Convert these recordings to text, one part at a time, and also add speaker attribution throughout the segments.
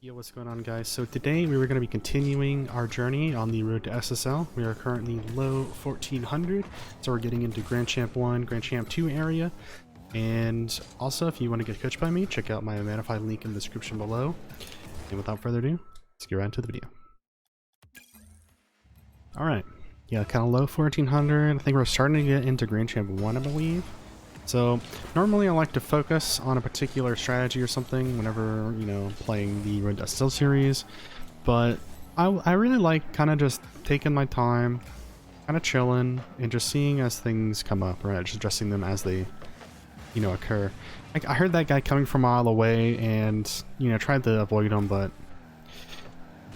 Speaker 1: Yo, what's going on, guys? So today we were going to be continuing our journey on the road to SSL. We are currently low 1400, so we're getting into Grand Champ 1, Grand Champ 2 area. And also, if you want to get coached by me, check out my Manify link in the description below. And without further ado, let's get right into the video. Alright, yeah, kind of low 1400. I think we're starting to get into Grand Champ 1, I believe. So normally I like to focus on a particular strategy or something whenever, you know, playing the Road to SSL series, but I really like kind of just taking my time, kind of chilling, and just seeing as things come up, right? Just addressing them as they, you know, occur. I heard that guy coming from a mile away and, you know, tried to avoid him, but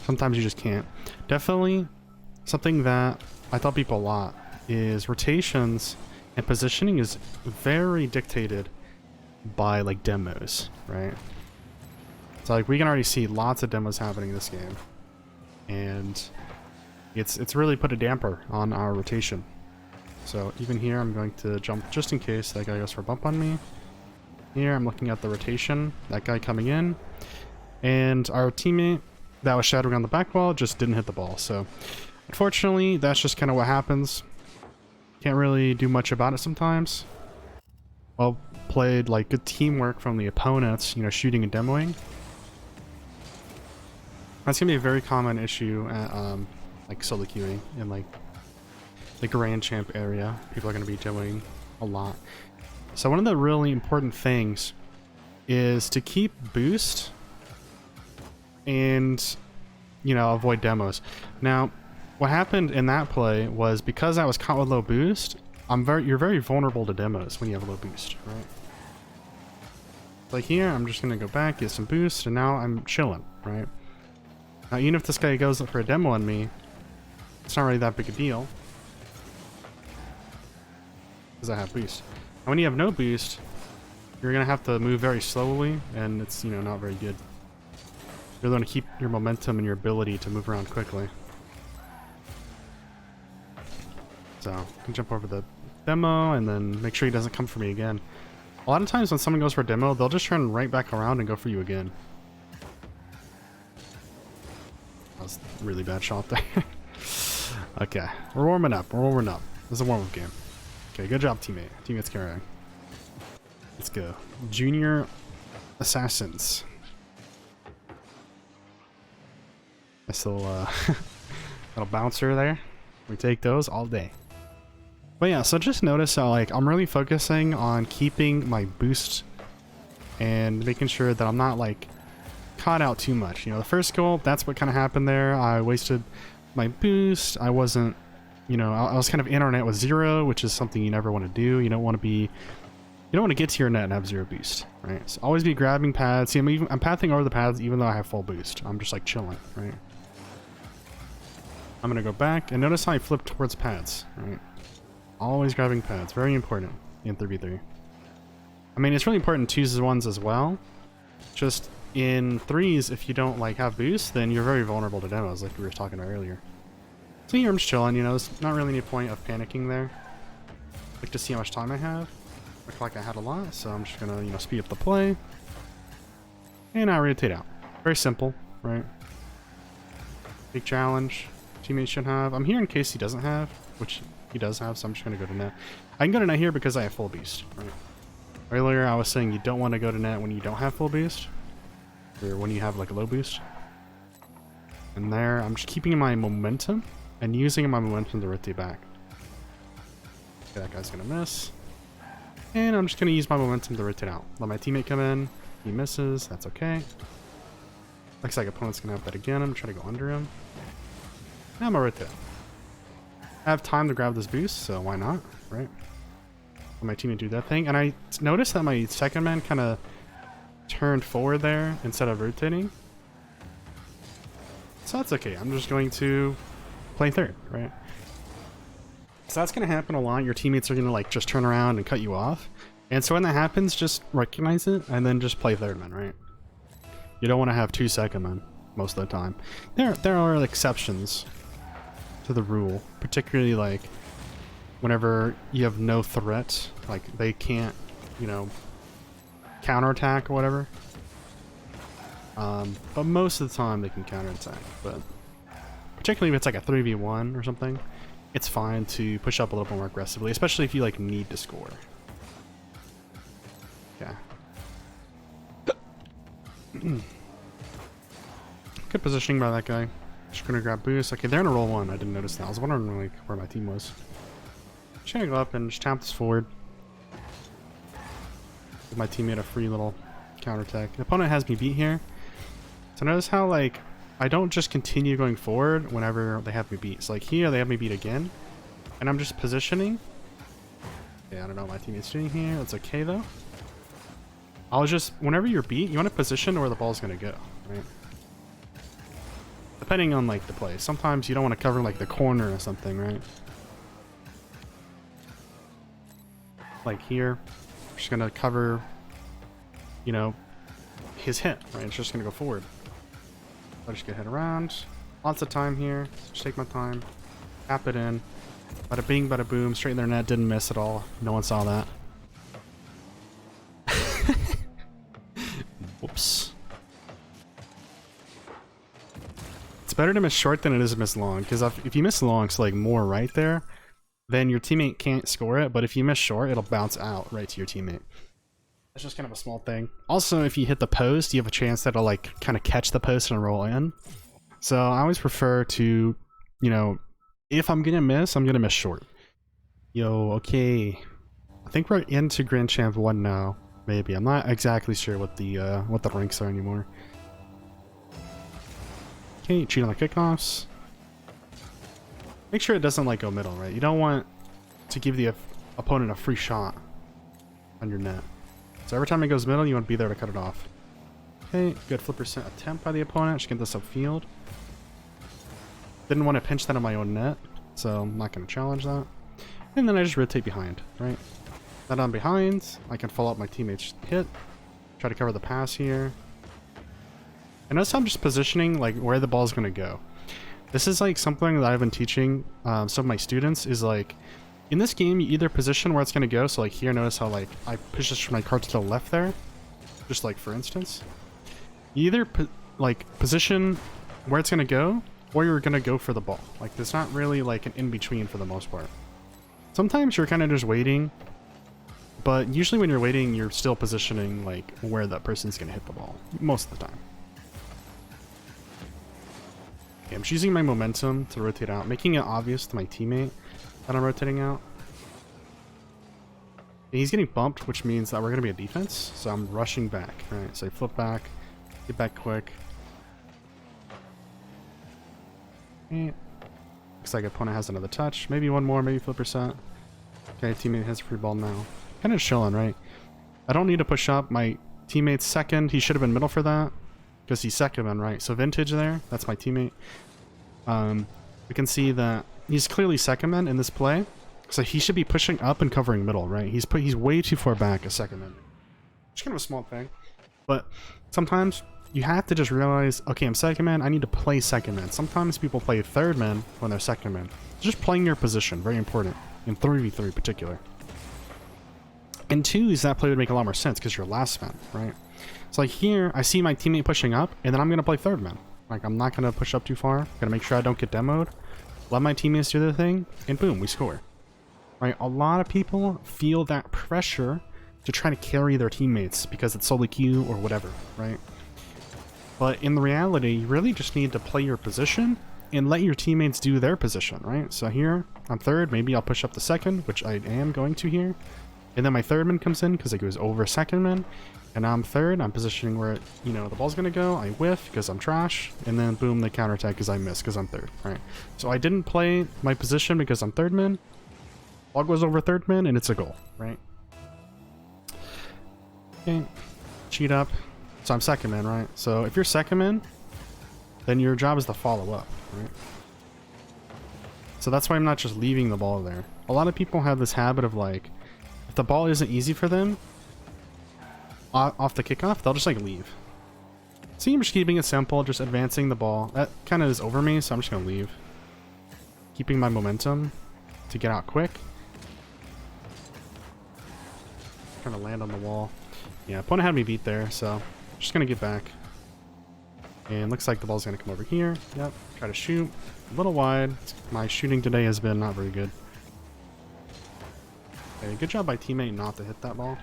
Speaker 1: sometimes you just can't. Definitely something that I tell people a lot is rotations and positioning is very dictated by like demos, right? So like we can already see lots of demos happening in this game, and it's really put a damper on our rotation. So even here I'm going to jump just in case that guy goes for a bump on me. Here I'm looking at the rotation, that guy coming in, and our teammate that was shadowing on the back wall just didn't hit the ball. So unfortunately that's just kind of what happens. Can't really do much about it sometimes. Well played, like good teamwork from the opponents, you know, shooting and demoing. That's gonna be a very common issue at like solo queuing in like the Grand Champ area. People are gonna be doing a lot. So one of the really important things is to keep boost and, you know, avoid demos. Now what happened in that play was because I was caught with low boost, you're very vulnerable to demos when you have low boost, right? Like here, I'm just gonna go back, get some boost, and now I'm chilling, right? Now even if this guy goes for a demo on me, it's not really that big a deal, because I have boost. And when you have no boost, you're gonna have to move very slowly, and it's, you know, not very good. You're gonna keep your momentum and your ability to move around quickly. So I can jump over the demo and then make sure he doesn't come for me again. A lot of times when someone goes for a demo, they'll just turn right back around and go for you again. That was a really bad shot there. Okay, we're warming up. We're warming up. This is a warm-up game. Okay, good job, teammate. Teammate's carrying. Let's go. Junior Assassins. Nice little, little bouncer there. We take those all day. But yeah, so just notice how like I'm really focusing on keeping my boost and making sure that I'm not like caught out too much. You know, the first goal, that's what kind of happened there. I wasted my boost. I wasn't, you know, I was kind of in our net with 0, which is something you never want to do. You don't want to be, you don't want to get to your net and have 0 boost, right? So always be grabbing pads. See, I'm pathing over the pads even though I have full boost. I'm just like chilling, right? I'm gonna go back and notice how I flip towards pads, right? Always grabbing pads, very important in 3v3. I mean, it's really important in 2s as well. Just in 3s, if you don't like have boost, then you're very vulnerable to demos, like we were talking about earlier. So here I'm just chilling, you know, there's not really any point of panicking there. Like to see how much time I have. Looked like I had a lot, so I'm just gonna, you know, speed up the play. And I rotate out. Very simple, right? Big challenge. Teammate should have. I'm here in case he doesn't have, which he does have, so I'm just going to go to net. I can go to net here because I have full boost, right? Earlier I was saying you don't want to go to net when you don't have full boost, or when you have like a low boost. And there, I'm just keeping my momentum and using my momentum to rotate back. Okay, that guy's going to miss. And I'm just going to use my momentum to rotate out. Let my teammate come in. He misses. That's okay. Looks like opponent's going to have that again. I'm trying to go under him. I'm gonna rotate. I have time to grab this boost, so why not, right? Let my teammate do that thing. And I noticed that my second man kind of turned forward there instead of rotating. So that's okay. I'm just going to play third, right? So that's going to happen a lot. Your teammates are going to like just turn around and cut you off. And so when that happens, just recognize it and then just play third man, right? You don't want to have 2 second men most of the time. There are exceptions to the rule, particularly like whenever you have no threat, like they can't, you know, counterattack or whatever. But most of the time they can counterattack. But particularly if it's like a 3v1 or something, it's fine to push up a little more aggressively, especially if you like need to score. Yeah. Good positioning by that guy. Just gonna grab boost. Okay, they're in a roll one. I didn't notice that. I was wondering like where my team was. Just gonna go up and just tap this forward. Give my teammate a free little counterattack. The opponent has me beat here. So notice how like I don't just continue going forward whenever they have me beat. So like here they have me beat again, and I'm just positioning. Yeah, I don't know what my teammate's doing here. That's okay though. I'll just, whenever you're beat, you want to position where the ball's gonna go, right? Depending on like the play. Sometimes you don't want to cover like the corner or something, right? Like here, I'm just gonna cover, you know, his hit, right? It's just gonna go forward. I'll just get hit around. Lots of time here. Just take my time. Tap it in. Bada bing, bada boom. Straight in their net. Didn't miss at all. No one saw that. Whoops. It's better to miss short than it is to miss long, because if you miss long, so like more right there, then your teammate can't score it, but if you miss short, it'll bounce out right to your teammate. That's just kind of a small thing. Also, if you hit the post, you have a chance that it'll like kind of catch the post and roll in. So I always prefer to, you know, if I'm gonna miss, I'm gonna miss short. Yo, okay. I think we're into Grand Champ 1 now. Maybe. I'm not exactly sure what the ranks are anymore. Okay, cheat on the kickoffs. Make sure it doesn't like go middle, right? You don't want to give the opponent a free shot on your net. So every time it goes middle, you want to be there to cut it off. Okay, good flip percent attempt by the opponent. Just get this upfield. Didn't want to pinch that on my own net, so I'm not going to challenge that. And then I just rotate behind, right? That on behind, I can follow up my teammate's hit. Try to cover the pass here. And notice how I'm just positioning like where the ball is going to go. This is like something that I've been teaching some of my students is like, in this game, you either position where it's going to go. So like here, notice how like I push this from my card to the left there. Just like for instance. You either position where it's going to go, or you're going to go for the ball. Like there's not really like an in-between for the most part. Sometimes you're kind of just waiting. But usually when you're waiting, you're still positioning like where that person's going to hit the ball. Most of the time. Okay, I'm just using my momentum to rotate out, making it obvious to my teammate that I'm rotating out. And he's getting bumped, which means that we're going to be a defense. So I'm rushing back. Alright, so I flip back, get back quick. Okay. Looks like opponent has another touch. Maybe one more, maybe flip percent. Okay, teammate has free ball now. Kind of chilling, right? I don't need to push up. My teammate's second. He should have been middle for that. Because he's second man, right? So vintage there. That's my teammate. We can see that he's clearly second man in this play. So he should be pushing up and covering middle, right? He's way too far back as second man. It's kind of a small thing. But sometimes you have to just realize, okay, I'm second man. I need to play second man. Sometimes people play third man when they're second man. Just playing your position. Very important. In 3v3 in particular. And 2's that play would make a lot more sense because you're last man, right? So like here, I see my teammate pushing up, and then I'm going to play third man. Like I'm not going to push up too far. Got to make sure I don't get demoed. Let my teammates do their thing, and boom, we score. Right? A lot of people feel that pressure to try to carry their teammates because it's solo queue or whatever, right? But in the reality, you really just need to play your position and let your teammates do their position, right? So here, I'm third. Maybe I'll push up the second, which I am going to here. And then my third man comes in because it goes over second man. And now I'm third. I'm positioning where, you know, the ball's going to go. I whiff because I'm trash. And then boom, the counterattack because I miss because I'm third, right? So I didn't play my position because I'm third man. Ball goes over third man and it's a goal, right? Okay. Cheat up. So I'm second man, right? So if you're second man, then your job is to follow up, right? So that's why I'm not just leaving the ball there. A lot of people have this habit of like, if the ball isn't easy for them, off the kickoff, they'll just like leave. See, I'm just keeping it simple, just advancing the ball. That kind of is over me, so I'm just gonna leave. Keeping my momentum to get out quick. Trying to land on the wall. Yeah, opponent had me beat there, so I'm just gonna get back. And looks like the ball's gonna come over here. Yep, try to shoot. A little wide. My shooting today has been not very good. Okay, good job by teammate not to hit that ball.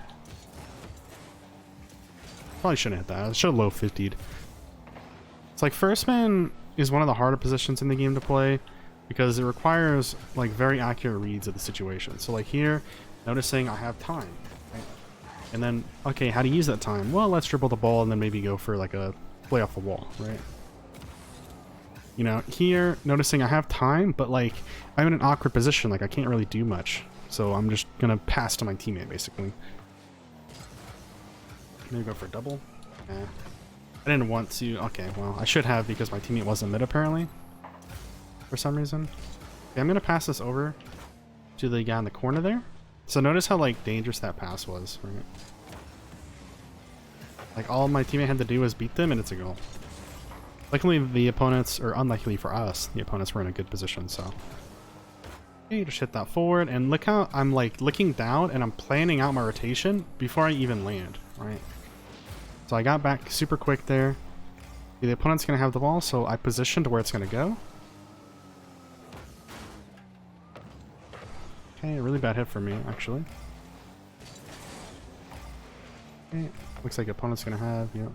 Speaker 1: Probably shouldn't hit that. I should have low 50'd. It's like first man is one of the harder positions in the game to play because it requires like very accurate reads of the situation. So like here, noticing I have time. Right? And then, okay, how to use that time? Well, let's dribble the ball and then maybe go for like a play off the wall, right? You know, here, noticing I have time, but like I'm in an awkward position, like I can't really do much. So I'm just gonna pass to my teammate, basically. Maybe go for a double. I didn't want to. Okay, well, I should have because my teammate wasn't mid, apparently. For some reason. Okay, I'm gonna pass this over to the guy in the corner there. So notice how, like, dangerous that pass was, right? Like, all my teammate had to do was beat them, and it's a goal. Luckily, the opponents, or unluckily for us, the opponents were in a good position, so. Okay, just hit that forward, and look how I'm, like, looking down, and I'm planning out my rotation before I even land, right? So I got back super quick there. The opponent's going to have the ball, so I positioned where it's going to go. Okay, a really bad hit for me, actually. Okay, looks like the opponent's going to have, yep.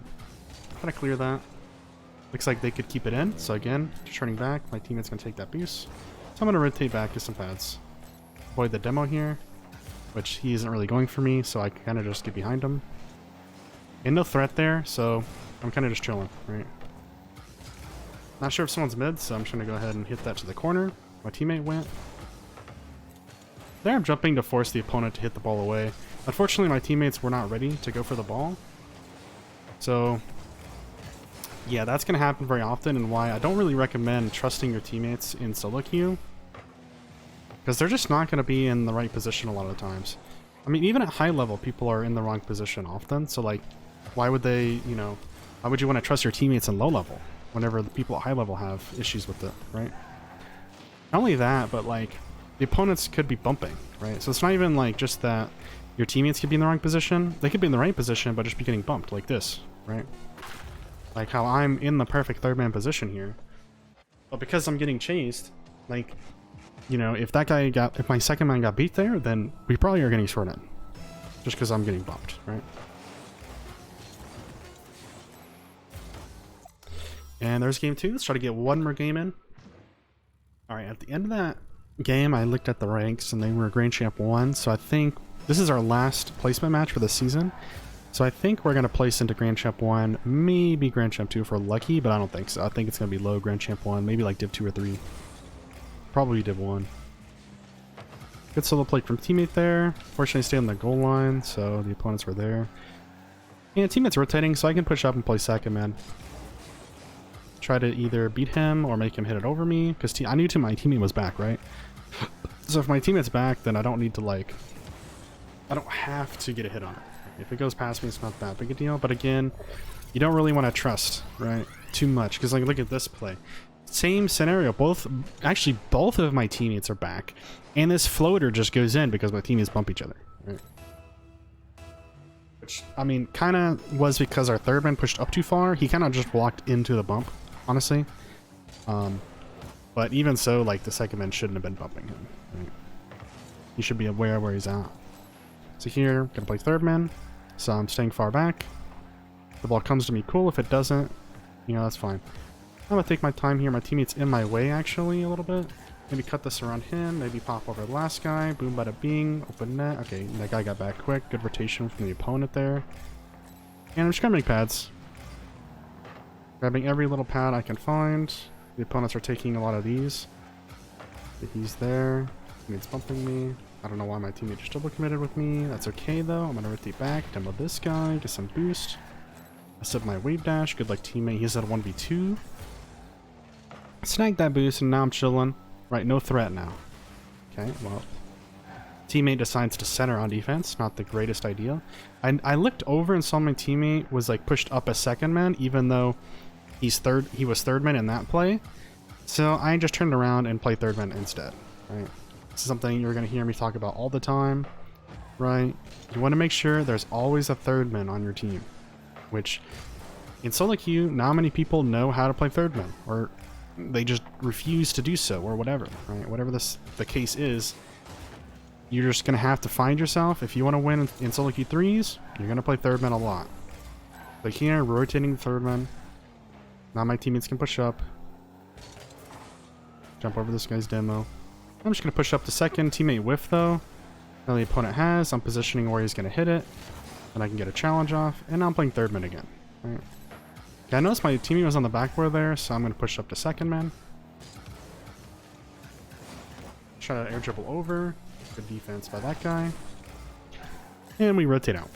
Speaker 1: Gotta clear that. Looks like they could keep it in, so again, just turning back, my teammate's going to take that boost. So I'm going to rotate back, get some pads. Avoid the demo here, which he isn't really going for me, so I can kind of just get behind him. And no threat there, so I'm kind of just chilling, right? Not sure if someone's mid, so I'm just going to go ahead and hit that to the corner. My teammate went. There I'm jumping to force the opponent to hit the ball away. Unfortunately, my teammates were not ready to go for the ball. So, yeah, that's going to happen very often, and why I don't really recommend trusting your teammates in solo queue. Because they're just not going to be in the right position a lot of the times. I mean, even at high level, people are in the wrong position often, so like, why would they, you know, why would you want to trust your teammates in low level whenever the people at high level have issues with it, right? Not only that, but like, the opponents could be bumping, right? So it's not even like just that your teammates could be in the wrong position. They could be in the right position, but just be getting bumped like this, right? Like how I'm in the perfect third man position here. But because I'm getting chased, like, you know, if my second man got beat there, then we probably are getting sorted. Just because I'm getting bumped, right? And there's game 2. Let's try to get one more game in. Alright, at the end of that game, I looked at the ranks and they were Grand Champ 1. So I think this is our last placement match for the season. So I think we're going to place into Grand Champ 1, maybe Grand Champ 2 if we're lucky, but I don't think so. I think it's going to be low Grand Champ 1, maybe like Div 2 or 3. Probably Div 1. Good solo play from teammate there. Fortunately, I stayed on the goal line, so the opponents were there. And teammate's rotating, so I can push up and play second man. Try to either beat him or make him hit it over me, because I knew my teammate was back, right? So if my teammate's back, then I don't need to, like, I don't have to get a hit on it. If it goes past me, it's not that big a deal. But again, you don't really want to trust, right, too much, because like, look at this play. Same scenario. Both of my teammates are back, and this floater just goes in because my teammates bump each other, right? Which, I mean, kind of was because our third man pushed up too far. He kind of just walked into the bump, honestly. But even so, like, the second man shouldn't have been bumping him, right? He should be aware of where he's at. So here, gonna play third man, so I'm staying far back. If the ball comes to me, cool. If it doesn't, you know, that's fine. I'm gonna take my time here. My teammate's in my way, actually, a little bit. Maybe cut this around him. Maybe pop over the last guy. Boom, bada bing. Open net. Okay, that guy got back quick. Good rotation from the opponent there. And I'm just gonna make pads. Grabbing every little pad I can find. The opponents are taking a lot of these. He's there. Teammate's bumping me. I don't know why my teammate just double committed with me. That's okay, though. I'm gonna rotate back. Demo this guy. Get some boost. I set my wave dash. Good luck, teammate. He's at a 1v2. Snag that boost, and now I'm chilling. Right, no threat now. Okay, well, teammate decides to center on defense. Not the greatest idea. I looked over and saw my teammate was like pushed up a second man, even though he was third man in that play. So I just turned around and played third man instead. Right, this is something you're gonna hear me talk about all the time. Right, you want to make sure there's always a third man on your team, which In solo queue, not many people know how to play third man, or they just refuse to do so, or whatever, right? Whatever the case is, you're just gonna have to find yourself. If you want to win in solo queue 3s, you're gonna play third man a lot. Like here, rotating the third man. Now my teammates can push up. Jump over this guy's demo. I'm just gonna push up the second. Teammate whiff though. Now the opponent has. I'm positioning where he's gonna hit it. And I can get a challenge off. And now I'm playing third man again. Right. Okay, I noticed my teammate was on the backboard there, so I'm gonna push up to second man. Try to air dribble over. Good defense by that guy. And we rotate out.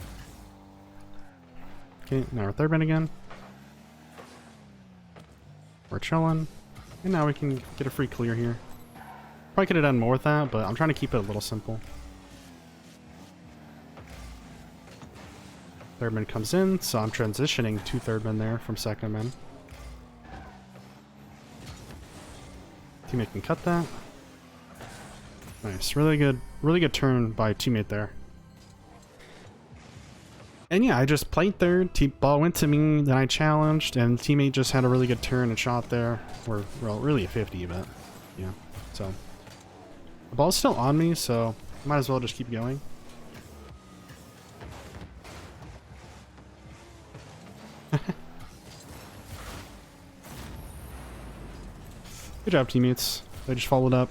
Speaker 1: Okay, now we're third man again. We're chilling. And now we can get a free clear here. Probably could have done more with that, but I'm trying to keep it a little simple. Third man comes in, so I'm transitioning to third man there from second man. Teammate can cut that. Nice, really good turn by teammate there. And yeah, I just played third, ball went to me, then I challenged, and teammate just had a really good turn and shot there. Or, well, really a 50, but yeah. So, the ball's still on me, so might as well just keep going. Good job, teammates. They just followed up.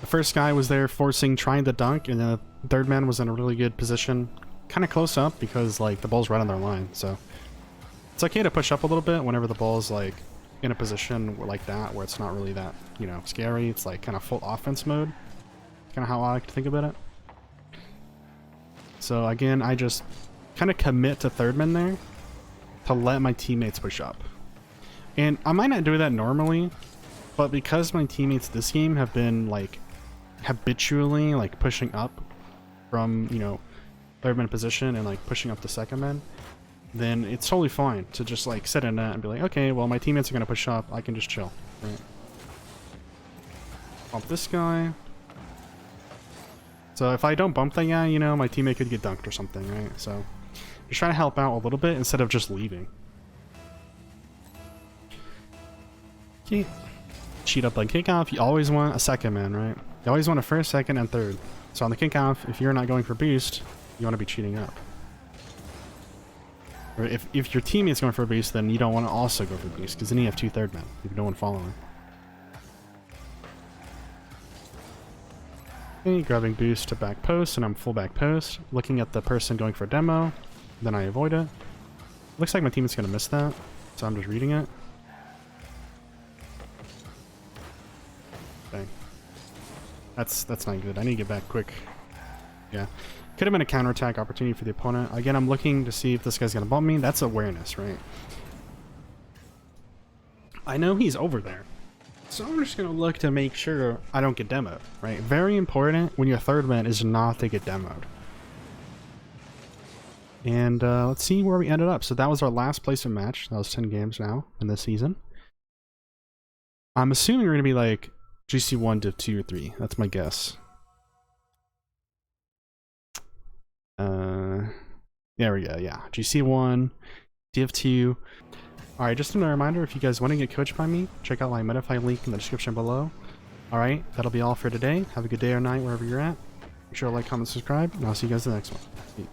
Speaker 1: The first guy was there trying to dunk, and then the third man was in a really good position. Kind of close up because like the ball's right on their line, so it's okay to push up a little bit whenever the ball's like in a position like that where it's not really that, you know, scary. It's like kind of full offense mode. Kind of how I like to think about it. So again, I just kind of commit to third man there to let my teammates push up. And I might not do that normally, but because my teammates this game have been like habitually like pushing up from, you know, third man position and like pushing up to second man, then it's totally fine to just like sit in that and be like, okay, well my teammates are gonna push up, I can just chill. Right? Bump this guy. So if I don't bump that guy, you know, my teammate could get dunked or something, right? So just try to help out a little bit instead of just leaving. Okay. Cheat up on kickoff, you always want a second man, right? You always want a first, second, and third. So on the kickoff, if you're not going for boost, you want to be cheating up. Or if your teammate's going for a boost, then you don't want to also go for boost, because then you have two third men, if you don't want to follow him. Okay, grabbing boost to back post, and I'm full back post. Looking at the person going for demo, then I avoid it. Looks like my teammate's going to miss that, so I'm just reading it. Dang. That's not good. I need to get back quick. Yeah. Could have been a counterattack opportunity for the opponent. Again, I'm looking to see if this guy's going to bump me. That's awareness, right? I know he's over there. So I'm just going to look to make sure I don't get demoed, right? Very important when you're third man is not to get demoed. And let's see where we ended up. So that was our last placement match. That was 10 games now in this season. I'm assuming we're going to be like GC1, Div 2, or 3. That's my guess. There we go, yeah. GC1, Div 2. Alright, just another reminder, if you guys want to get coached by me, check out my Medify link in the description below. Alright, that'll be all for today. Have a good day or night wherever you're at. Make sure to like, comment, subscribe, and I'll see you guys in the next one. See you.